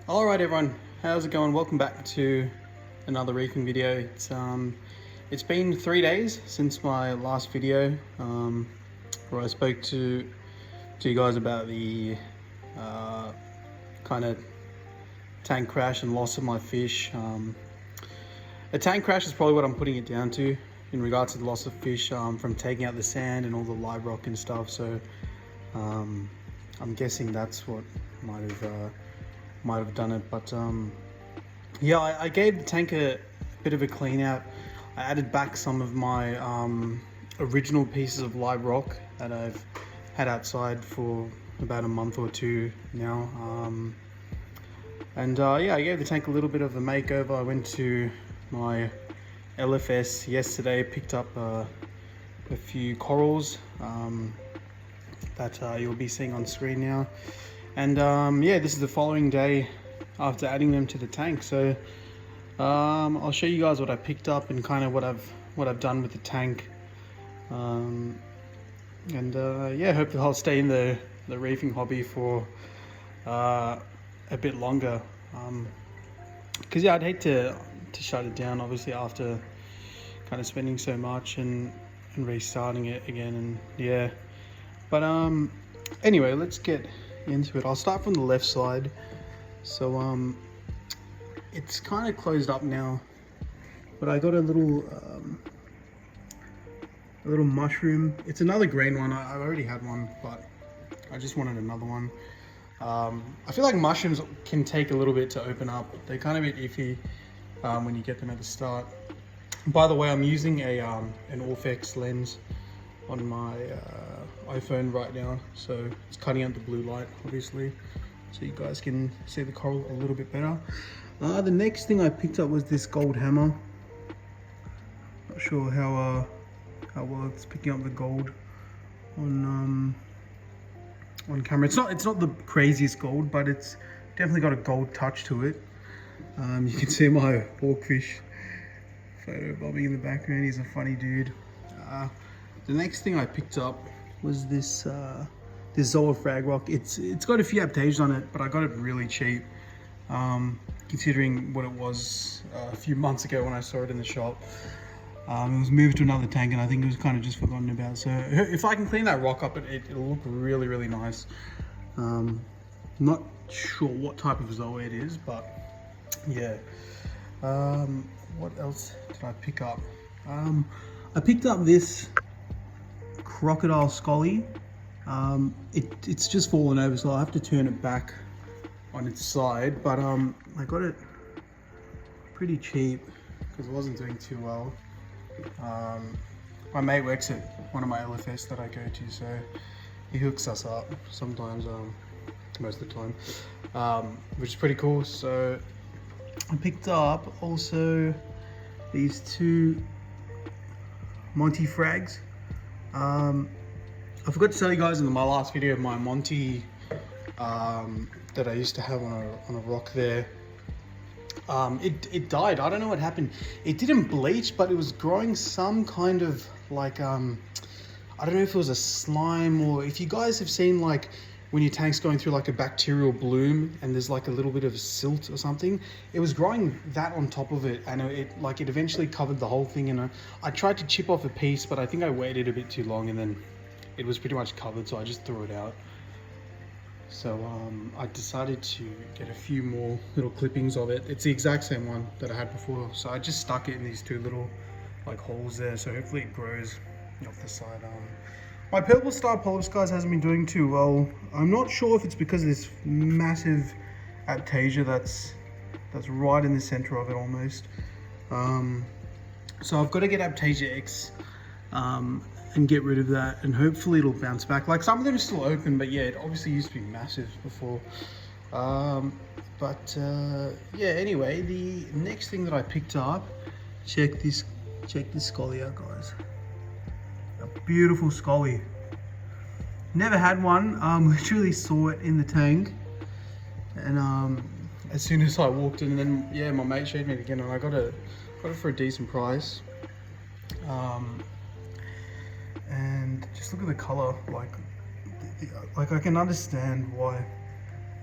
Alright everyone, how's it going? Welcome back to another reefing video. It's been 3 days since my last video where I spoke to you guys about the kind of tank crash and loss of my fish. A tank crash is probably what I'm putting it down to in regards to the loss of fish from taking out the sand and all the live rock and stuff. So I'm guessing that's what might have done it. But yeah, I gave the tank a bit of a clean out. I added back some of my original pieces of live rock that I've had outside for about a month or two now. Yeah, I gave the tank a little bit of a makeover. I went to my LFS yesterday, picked up a few corals that you'll be seeing on screen now. And yeah, this is the following day after adding them to the tank. So I'll show you guys what I picked up and kind of what I've done with the tank. Yeah, hopefully I'll stay in the reefing hobby for a bit longer. Because yeah, I'd hate to shut it down, obviously, after kind of spending so much and restarting it again. And yeah, but anyway, let's get into it. I'll start from the left side. So it's kind of closed up now, but I got a little mushroom. It's another green one. I already had one, but I just wanted another one. I feel like mushrooms can take a little bit to open up. They're kind of a bit iffy when you get them at the start. By the way, I'm using an Orfex lens on my iPhone right now, so it's cutting out the blue light, obviously, so you guys can see the coral a little bit better. The next thing I picked up was this gold hammer. Not sure how well it's picking up the gold on camera. It's not the craziest gold, but it's definitely got a gold touch to it. You can see my hawkfish photo bobbing in the background. He's a funny dude. The next thing I picked up was this Zoa Frag rock. It's got a few aptages on it, but I got it really cheap, considering what it was a few months ago when I saw it in the shop. It was moved to another tank, and I think it was kind of just forgotten about. So if I can clean that rock up, it'll look really, really nice. Not sure what type of Zoa it is, but yeah. What else did I pick up? I picked up this crocodile scully. It's just fallen over, so I'll have to turn it back on its side, but I got it pretty cheap because it wasn't doing too well. My mate works at one of my LFS that I go to, so he hooks us up sometimes, most of the time, which is pretty cool. So I picked up also these two Monty Frags. I forgot to tell you guys in my last video of my Monty that I used to have on a rock there. It died. I don't know what happened. It didn't bleach, but it was growing some kind of like I don't know if it was a slime, or if you guys have seen like when your tank's going through like a bacterial bloom and there's like a little bit of silt or something. It was growing that on top of it, and it eventually covered the whole thing. And I tried to chip off a piece, but I think I waited a bit too long, and then it was pretty much covered, so I just threw it out. So I decided to get a few more little clippings of it. It's the exact same one that I had before, so I just stuck it in these two little like holes there, so hopefully it grows off the side. My purple star polyps, guys, hasn't been doing too well. I'm not sure if it's because of this massive aptasia that's right in the center of it almost. So I've got to get aptasia X and get rid of that, and hopefully it'll bounce back. Like, some of them are still open, but yeah, it obviously used to be massive before. Yeah, anyway, the next thing that I picked up, check this scully out, guys. A beautiful scully. Never had one. Literally saw it in the tank, and as soon as I walked in, and then yeah, my mate showed me it again, and I got it for a decent price. And just look at the color. Like I can understand why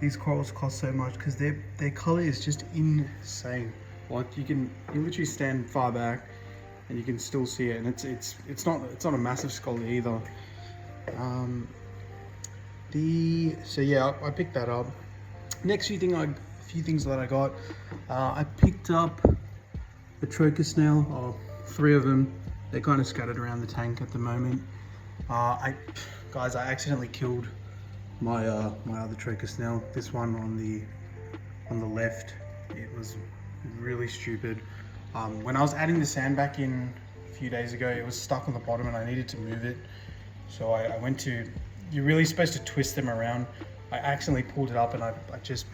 these corals cost so much because their color is just insane. Like you literally stand far back and you can still see it, and it's not a massive scholar either. So yeah, I picked that up. Next few things that I got, I picked up the Troca Snail, or 3 of them. They're kind of scattered around the tank at the moment. Guys, I accidentally killed my other Troca Snail. This one on the left. It was really stupid. When I was adding the sand back in a few days ago, it was stuck on the bottom and I needed to move it. So I went to, you're really supposed to twist them around. I accidentally pulled it up and I just,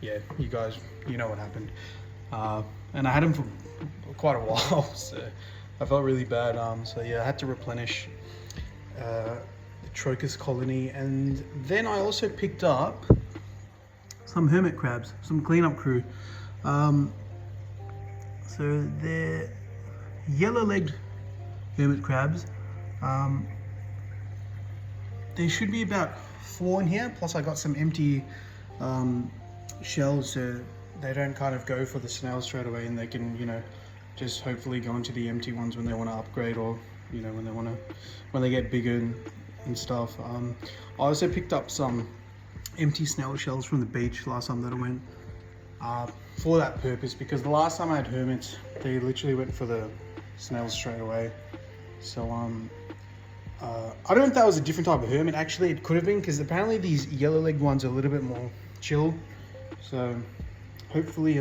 yeah, you guys, you know what happened. And I had them for quite a while, so I felt really bad. So yeah, I had to replenish the Troca's colony. And then I also picked up some hermit crabs, some cleanup crew. So they're yellow-legged hermit crabs. There should be about 4 in here, plus I got some empty shells so they don't kind of go for the snails straight away, and they can, you know, just hopefully go into the empty ones when they want to upgrade, or, you know, when they get bigger and stuff. I also picked up some empty snail shells from the beach last time that I went, for that purpose, because the last time I had hermits, they literally went for the snails straight away. So I don't know if that was a different type of hermit. Actually, it could have been, because apparently these yellow-legged ones are a little bit more chill. So hopefully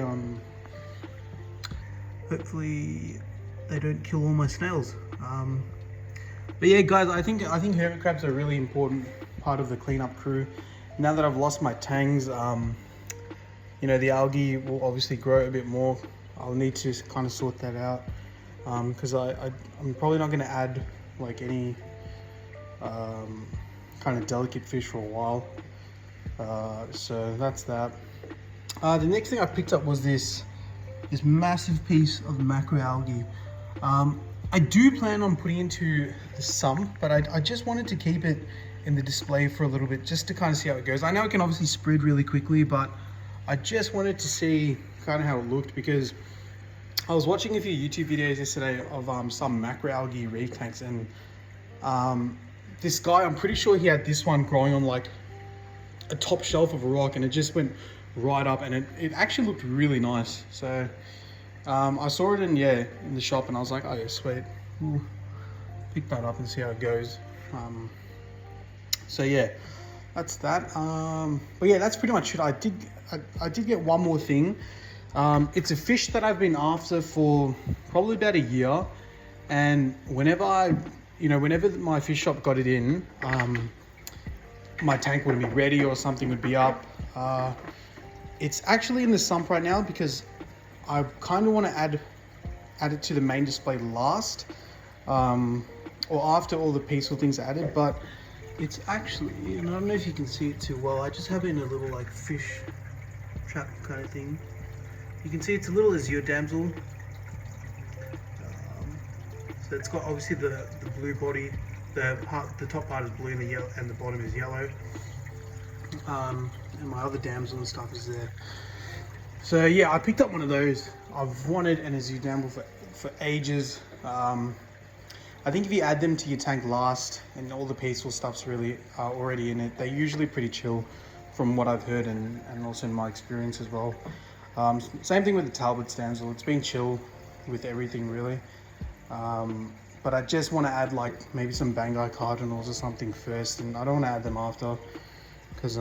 they don't kill all my snails. But yeah, guys, I think hermit crabs are a really important part of the cleanup crew. Now that I've lost my tangs, you know, the algae will obviously grow a bit more. I'll need to kind of sort that out, because I'm probably not going to add like any kind of delicate fish for a while. So that's that. The next thing I picked up was this massive piece of macroalgae. I do plan on putting into the sump, but I just wanted to keep it in the display for a little bit, just to kind of see how it goes. I know it can obviously spread really quickly, but I just wanted to see kind of how it looked, because I was watching a few YouTube videos yesterday of some macroalgae reef tanks, and this guy, I'm pretty sure he had this one growing on like a top shelf of a rock, and it just went right up, and it actually looked really nice. So I saw it in the shop, and I was like, oh yeah, sweet, we'll pick that up and see how it goes. So yeah, that's that. But yeah, that's pretty much it. I did get one more thing. It's a fish that I've been after for probably about a year, and whenever my fish shop got it in, my tank wouldn't be ready or something would be up. It's actually in the sump right now because I kind of want to add it to the main display last, or after all the peaceful things are added. But it's actually, and I don't know if you can see it too well, I just have it in a little like fish trap kind of thing. You can see it's a little azure damsel. So it's got obviously the blue body, the top part is blue and the yellow, and the bottom is yellow. And my other damsel and stuff is there. So yeah, I picked up one of those. I've wanted an azure damsel for ages. I think if you add them to your tank last and all the peaceful stuff's really already in it, they're usually pretty chill from what I've heard and also in my experience as well. Same thing with the Talbot's damsel. It's been chill with everything really. But I just want to add like maybe some Bangai cardinals or something first, and I don't want to add them after, because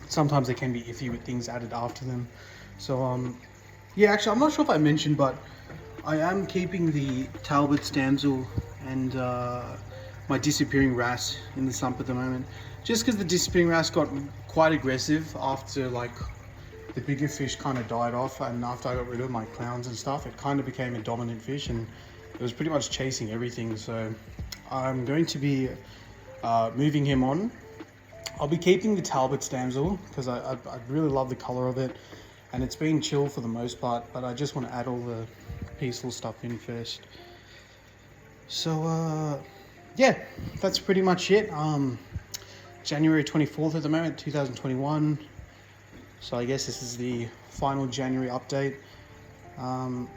sometimes they can be iffy with things added after them. So yeah, actually I'm not sure if I mentioned, but I am keeping the Talbot's damsel and my disappearing wrasse in the sump at the moment, just because the disappearing wrasse got quite aggressive after like the bigger fish kind of died off, and after I got rid of my clowns and stuff, it kind of became a dominant fish and it was pretty much chasing everything. So I'm going to be moving him on. I'll be keeping the Talbot's damsel because I really love the color of it, and it's been chill for the most part, but I just want to add all the peaceful stuff in first. So yeah, that's pretty much it. January 24th at the moment, 2021. So I guess this is the final January update. One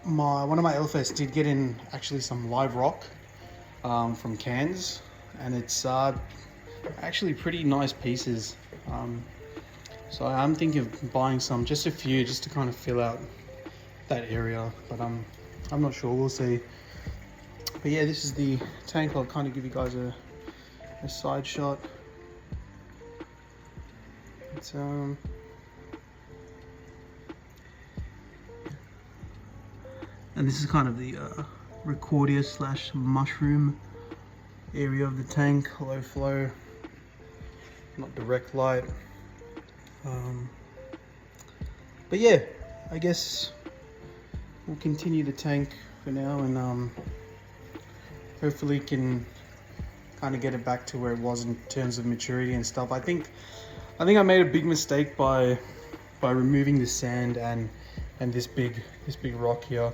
of my LFS did get in actually some live rock from Cairns, and it's actually pretty nice pieces. So I'm thinking of buying some, just a few, just to kind of fill out that area, but I'm not sure, we'll see. But yeah, this is the tank. I'll kind of give you guys a side shot. It's and this is kind of the recordia / mushroom area of the tank. Low flow, not direct light. But yeah, I guess we'll continue the tank for now, and hopefully can kind of get it back to where it was in terms of maturity and stuff. I think I made a big mistake by removing the sand and this big rock here.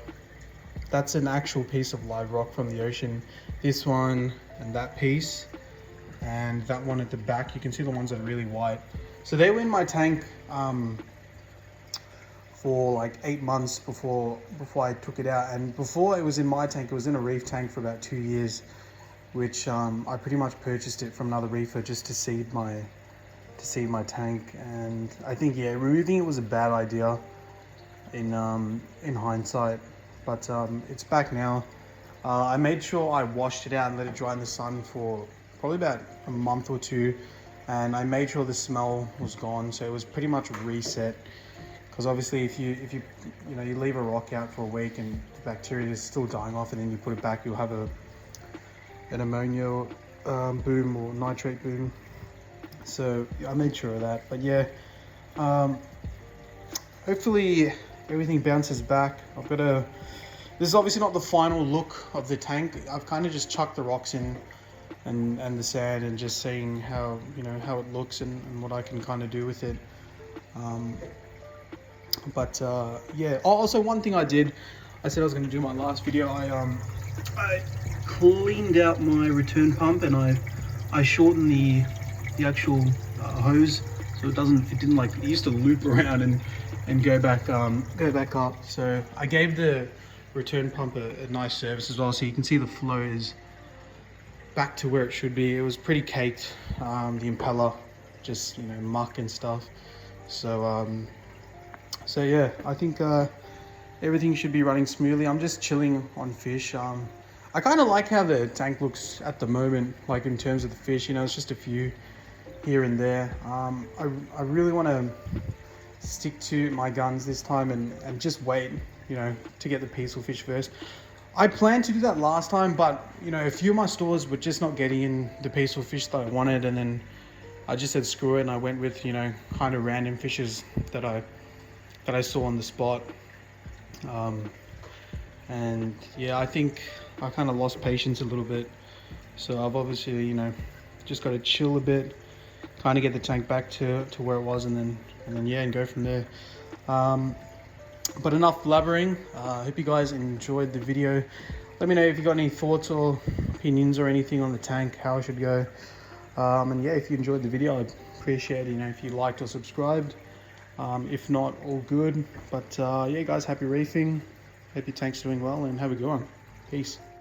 That's an actual piece of live rock from the ocean. This one and that piece and that one at the back, you can see the ones that are really white. So they were in my tank for like 8 months before I took it out. And before it was in my tank, it was in a Reef tank for about 2 years, which I pretty much purchased it from another reefer just to seed my tank. And I think, yeah, removing it was a bad idea in hindsight, but it's back now. I made sure I washed it out and let it dry in the sun for probably about a month or two, and I made sure the smell was gone, so it was pretty much reset. Because obviously if you leave a rock out for a week and the bacteria is still dying off, and then you put it back, you'll have an ammonia boom or nitrate boom. So I made sure of that. But yeah, hopefully everything bounces back. This is obviously not the final look of the tank. I've kind of just chucked the rocks in and the sand, and just seeing how it looks and what I can kind of do with it. Yeah. Also, one thing I said I was going to do in my last video. I cleaned out my return pump, and I shortened the actual hose, so it used to loop around and go back up. So I gave the return pump a nice service as well, so you can see the flow is back to where it should be. It was pretty caked, the impeller, just muck and stuff. So yeah, I think everything should be running smoothly. I'm just chilling on fish. I kind of like how the tank looks at the moment, like in terms of the fish. It's just a few here and there. I really want to stick to my guns this time and just wait, to get the peaceful fish first. I planned to do that last time, but a few of my stores were just not getting in the peaceful fish that I wanted, and then I just said screw it, and I went with kind of random fishes that I saw on the spot. And yeah, I think I kind of lost patience a little bit, so I've obviously just got to chill a bit, kind of get the tank back to where it was, and then yeah, and go from there. But enough blabbering. I hope you guys enjoyed the video. Let me know if you got any thoughts or opinions or anything on the tank, how I should go. And yeah, if you enjoyed the video, I'd appreciate it, if you liked or subscribed. If not, all good. But yeah, guys, happy reefing. Hope your tank's doing well, and have a good one. Peace.